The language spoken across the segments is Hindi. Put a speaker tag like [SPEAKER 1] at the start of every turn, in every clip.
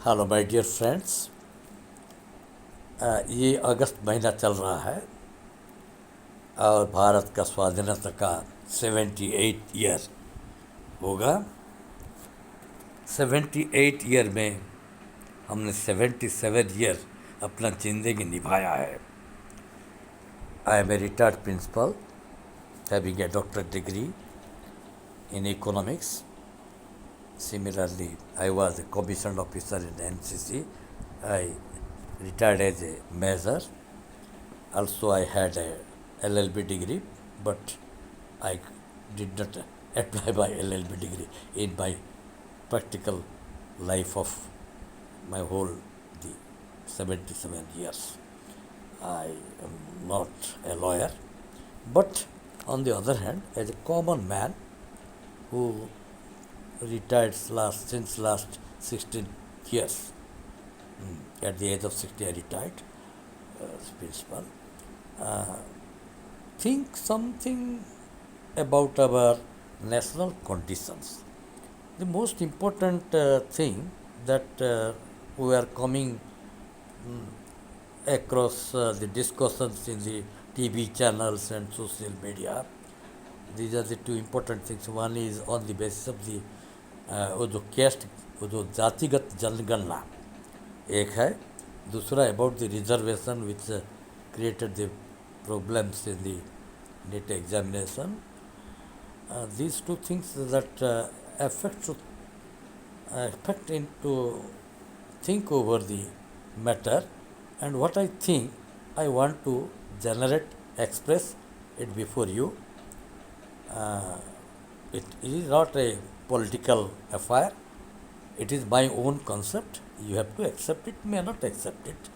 [SPEAKER 1] Hello my dear friends. ये अगस्त महीना चल रहा है और भारत का स्वाधीनता का 78 ईयर होगा। 78 ईयर में हमने 77 ईयर अपना ज़िंदगी निभाया है। I am a retired principal having a doctorate degree in economics. Similarly, I was a commissioned officer in NCC. I retired as a major. Also, I had a LLB degree, but I did not apply my LLB degree in my practical life of my whole the 77 years. I am not a lawyer, but on the other hand, as a common man who retired since last 16 years. At the age of 60, I retired as principal. Think something about our national conditions. The most important thing that we are coming across the discussions in the TV channels and social media. These are the two important things. One is on the basis of the वो जो कैस्ट, वो जो जातिगत जनगणना एक है, दूसरा about the reservation which created the problems in the net examination. These two things that affect into think over the matter, and what I think I want to express it before you. It is not a political affair. It is my own concept. You have to accept it, may not accept it.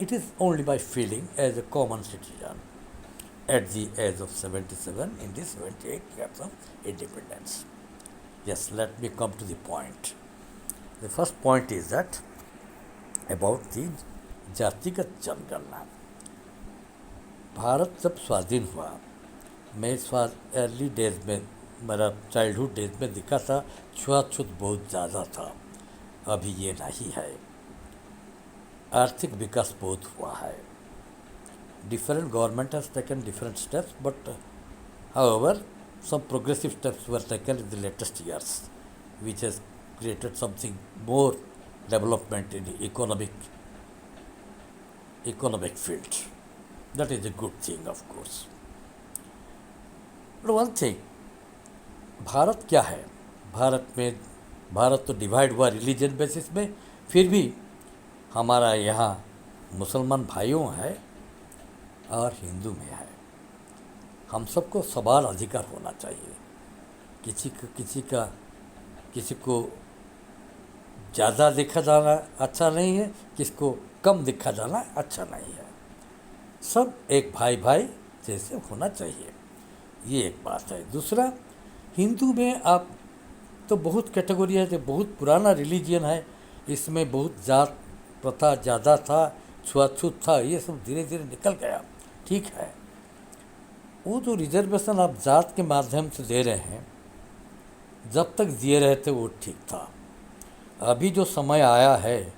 [SPEAKER 1] It is only my feeling as a common citizen at the age of 77 in the 78 years of independence. Yes, let me come to the point. The first point is that about the जातिगत जनगणना. भारत जब स्वाधीन हुआ, मैं अर्ली डेज में, मेरा चाइल्डहुड डेज में दिखा था, छुआछूत बहुत ज़्यादा था. अभी ये नहीं है. आर्थिक विकास बहुत हुआ है. Different government has taken different steps, but however some progressive steps were taken in the latest years which has created something more development in economic field. That is a good thing, of course. But one thing, Bharat क्या है? भारत तो डिवाइड हुआ रिलीजन बेसिस में, फिर भी हमारा यहाँ मुसलमान भाइयों है और हिंदू में है. हम सबको समान अधिकार होना चाहिए. किसी को ज़्यादा देखा जाना अच्छा नहीं है, किसको कम देखा जाना अच्छा नहीं है. सब एक भाई जैसे होना चाहिए. ये एक बात है. दूसरा, हिंदू में आप तो बहुत कैटेगरी है, तो बहुत पुराना रिलीजियन है. इसमें बहुत जात प्रथा ज़्यादा था, छुआछूत था, ये सब धीरे धीरे निकल गया. ठीक है. वो जो रिजर्वेशन आप जात के माध्यम से दे रहे हैं, जब तक दिए रहे थे वो ठीक था. अभी जो समय आया है,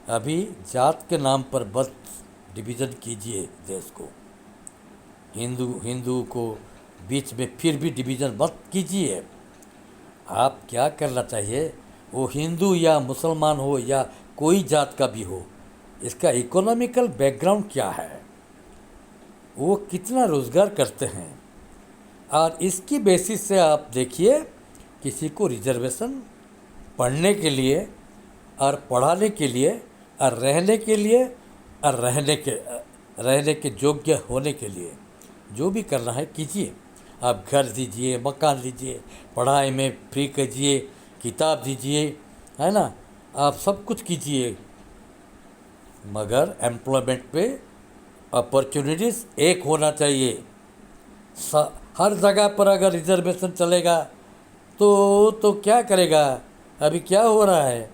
[SPEAKER 1] अभी जात के नाम पर बस डिवीज़न कीजिए देश को. हिंदू को बीच में फिर भी डिवीज़न मत कीजिए. आप क्या करना चाहिए, वो हिंदू या मुसलमान हो या कोई जात का भी हो, इसका इकोनॉमिकल बैकग्राउंड क्या है, वो कितना रोज़गार करते हैं, और इसकी बेसिस से आप देखिए. किसी को रिजर्वेशन पढ़ने के लिए और पढ़ाने के लिए और रहने के लिए और रहने के योग्य होने के लिए जो भी करना है कीजिए. आप घर दीजिए, मकान दीजिए, पढ़ाई में फ्री कीजिए, किताब दीजिए, है ना, आप सब कुछ कीजिए. मगर एम्प्लॉयमेंट पे अपॉर्चुनिटीज़ एक होना चाहिए. हर जगह पर अगर रिजर्वेशन चलेगा तो क्या करेगा. अभी क्या हो रहा है,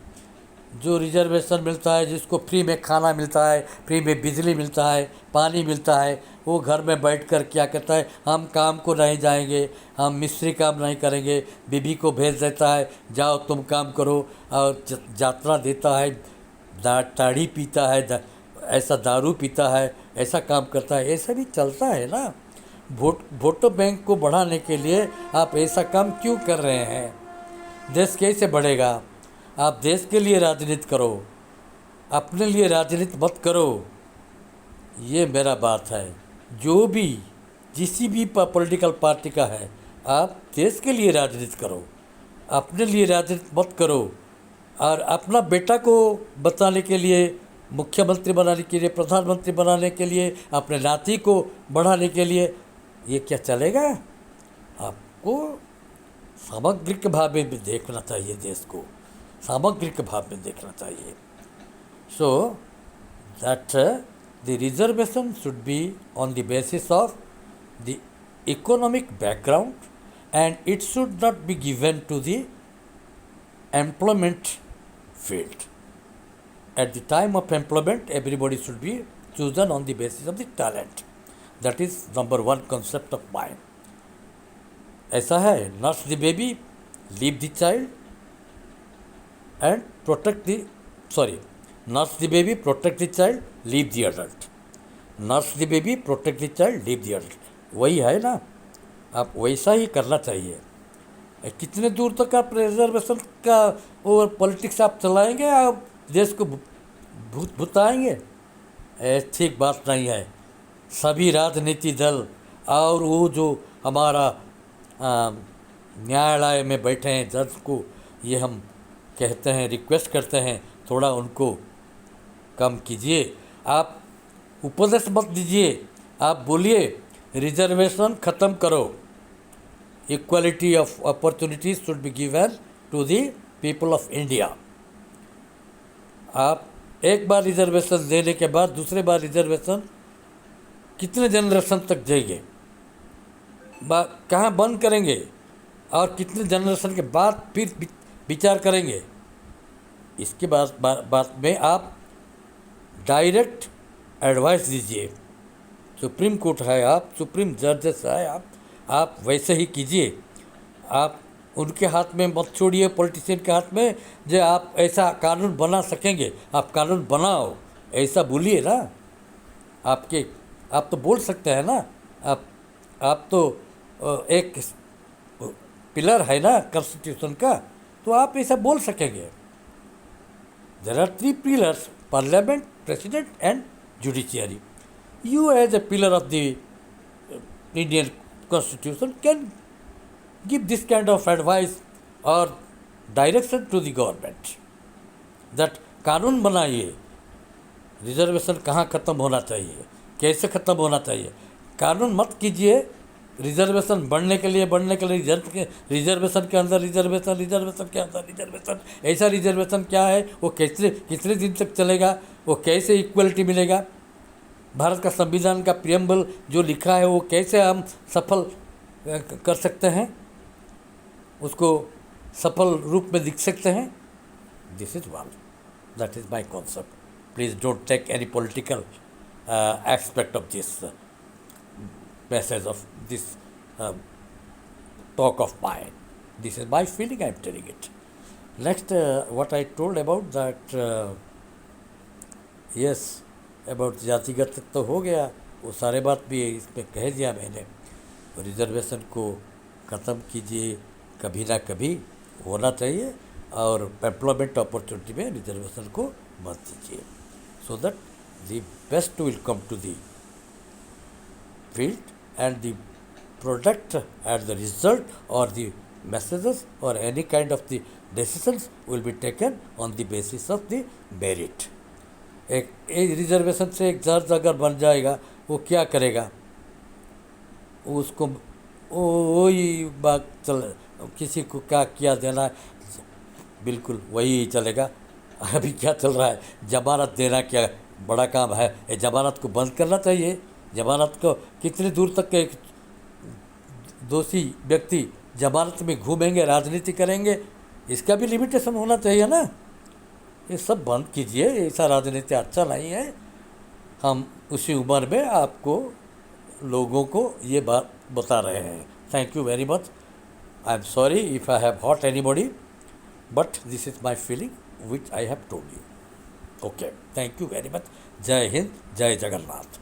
[SPEAKER 1] जो रिजर्वेशन मिलता है, जिसको फ्री में खाना मिलता है, फ्री में बिजली मिलता है, पानी मिलता है, वो घर में बैठकर क्या कहता है, हम काम को नहीं जाएंगे, हम मिस्त्री काम नहीं करेंगे, बीबी को भेज देता है, जाओ तुम काम करो, और यात्रा देता है, ताड़ी पीता है, ऐसा दारू पीता है, ऐसा काम करता है। ऐसा भी चलता है ना। वोट बैंक को बढ़ाने के लिए आप ऐसा काम क्यों कर रहे हैं? देश कैसे बढ़ेगा? आप देश के लिए राजनीति करो, अपने लिए राजनीति मत करो। ये मेरा बात है। जो भी जिसी भी पॉलिटिकल पार्टी का है, आप देश के लिए राजनीति करो, अपने लिए राजनीति मत करो। और अपना बेटा को बताने के लिए, मुख्यमंत्री बनाने के लिए, प्रधानमंत्री बनाने के लिए, अपने नाती को बढ़ाने के लिए, ये क्या चलेगा? आपको सामग्रिक भाव में भी देखना चाहिए, देश को सामग्रिक भाव में देखना चाहिए। So that the reservation should be on the basis of the economic background, and it should not be given to the employment field. At the time of employment, everybody should be chosen on the basis of the talent. That is number one concept of mine. ऐसा है, nurse the baby, leave the child and protect the, nurse the baby, protect the child, leave the adult. Nurse the baby, protect the child, leave the adult. वही है ना, आप वैसा ही करना चाहिए। कितने दूर तक आप रिजर्वेशन का और पॉलिटिक्स आप चलाएंगे? आप देश को भुताएंगे? ठीक बात नहीं है। सभी राजनीति दल और वो जो हमारा न्यायालय में बैठे हैं जज को, ये हम कहते हैं, रिक्वेस्ट करते हैं, थोड़ा उनको कम कीजिए। आप उपदेश मत दीजिए, आप बोलिए रिजर्वेशन ख़त्म करो। Equality of opportunities should be given to the people of India. आप एक बार रिजर्वेशन देने के बाद दूसरे बार रिजर्वेशन कितने जनरेशन तक जाएंगे? कहाँ बंद करेंगे? और कितने जनरेशन के बाद फिर विचार करेंगे? इसके बाद में आप डायरेक्ट एडवाइस दीजिए। सुप्रीम कोर्ट है, आप सुप्रीम जजेस है, आप वैसे ही कीजिए। आप उनके हाथ में मत छोड़िए, पॉलिटिशियन के हाथ में, जो आप ऐसा कानून बना सकेंगे, आप कानून बनाओ, ऐसा बोलिए ना। आप तो बोल सकते हैं ना। आप तो एक पिलर है ना कॉन्स्टिट्यूशन का, तो आप ऐसा बोल सकेंगे। There are 3 pillars: parliament, president and judiciary. You as a pillar of the Indian Constitution can give this kind of advice or direction to the government that कानून बनाइए, रिजर्वेशन कहाँ ख़त्म होना चाहिए, कैसे ख़त्म होना चाहिए। कानून मत कीजिए रिजर्वेशन बढ़ने के लिए रिजर्वेशन के अंदर रिजर्वेशन के अंदर रिजर्वेशन। ऐसा रिजर्वेशन क्या है? वो कितने दिन तक चलेगा? वो कैसे इक्वलिटी मिलेगा? भारत का संविधान का प्रियम्बल जो लिखा है वो कैसे हम सफल कर सकते हैं, उसको सफल रूप में लिख सकते हैं? This is one, that is my concept. Please don't take any political aspect of this message of this talk of mine. This is my feeling, I am telling it. Next, what I told about that, yes, about जातिगत तो हो गया, वो सारे बात भी इसमें कह दिया मैंने। रिजर्वेशन को ख़त्म कीजिए, कभी ना कभी होना चाहिए, और एम्प्लॉयमेंट अपॉर्चुनिटी में रिजर्वेशन को मत दीजिए, so that the best will come to the field, and the product and the result or the messages or any kind of the decisions will be taken on the basis of the merit. एक रिजर्वेशन से एक जज अगर बन जाएगा, वो क्या करेगा? उसको वही बात किसी को क्या किया देना, बिल्कुल वही चलेगा। अभी क्या चल रहा है, जमानत देना क्या बड़ा काम है? ये जमानत को बंद करना चाहिए। जमानत को कितनी दूर तक के दोषी व्यक्ति जमानत में घूमेंगे, राजनीति करेंगे? इसका भी लिमिटेशन होना चाहिए ना। ये सब बंद कीजिए, ऐसा राजनीति अच्छा नहीं है। हम उसी उम्र में आपको लोगों को ये बात बता रहे हैं। Thank you very much. I am sorry if I have hurt anybody, but this is my feeling which I have told you. Okay, thank you very much. जय हिंद, जय जगन्नाथ।